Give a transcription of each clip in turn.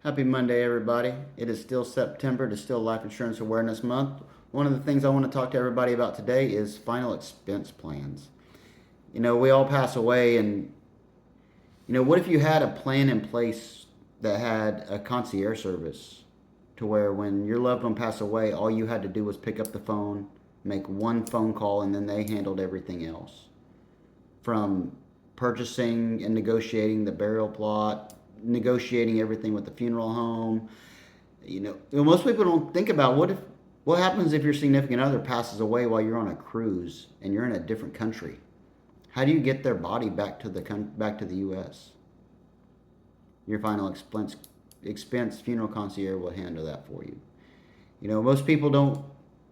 Happy Monday, everybody. It is still September. It is still Life Insurance Awareness Month. One of the things I want to talk to everybody about today is final expense plans. We all pass away, and, what if you had a plan in place that had a concierge service to where when your loved one passed away, all you had to do was pick up the phone, make one phone call, and then they handled everything else? From purchasing and negotiating the burial plot, negotiating everything with the funeral home. Most people don't think about what happens if your significant other passes away while you're on a cruise and you're in a different country. How do you get their body back to the U.S.? Your final expense funeral concierge will handle that for you. Most people don't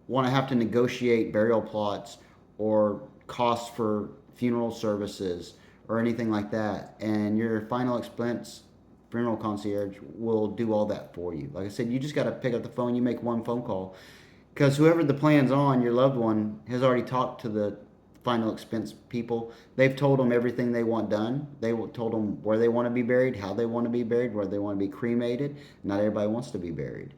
want to have to negotiate burial plots or costs for funeral services or anything like that. And your final expense funeral concierge will do all that for you. Like I said, you just got to pick up the phone. You make one phone call, because whoever the plan's on, your loved one has already talked to the final expense people. They've told them everything they want done. They told them where they want to be buried, how they want to be buried, where they want to be cremated. Not everybody wants to be buried.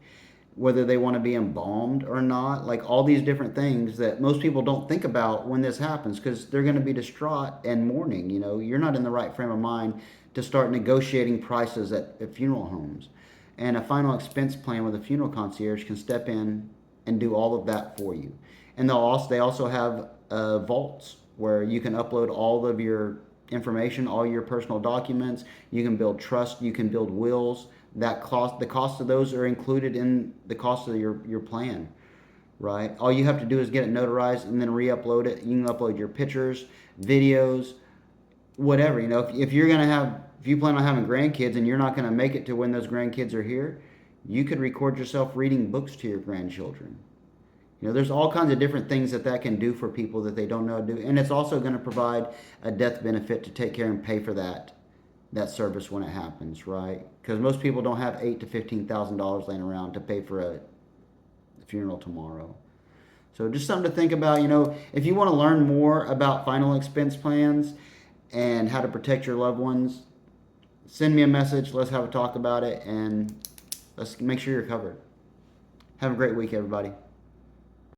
Whether they want to be embalmed or not, like all these different things that most people don't think about when this happens, because they're going to be distraught and mourning. You're not in the right frame of mind to start negotiating prices at funeral homes. And a final expense plan with a funeral concierge can step in and do all of that for you. And they also have vaults where you can upload all of your information, all your personal documents. You can build trust. You can build wills. The cost of those are included in the cost of your plan, right? All you have to do is get it notarized and then re-upload it. You can upload your pictures, videos, whatever. If you plan on having grandkids and you're not going to make it to when those grandkids are here, you could record yourself reading books to your grandchildren. There's all kinds of different things that can do for people that they don't know how to do. And it's also going to provide a death benefit to take care and pay for that service when it happens, right? Because most people don't have $8,000 to $15,000 laying around to pay for a funeral tomorrow. So just something to think about. If you want to learn more about final expense plans and how to protect your loved ones, send me a message. Let's have a talk about it, and let's make sure you're covered. Have a great week, everybody.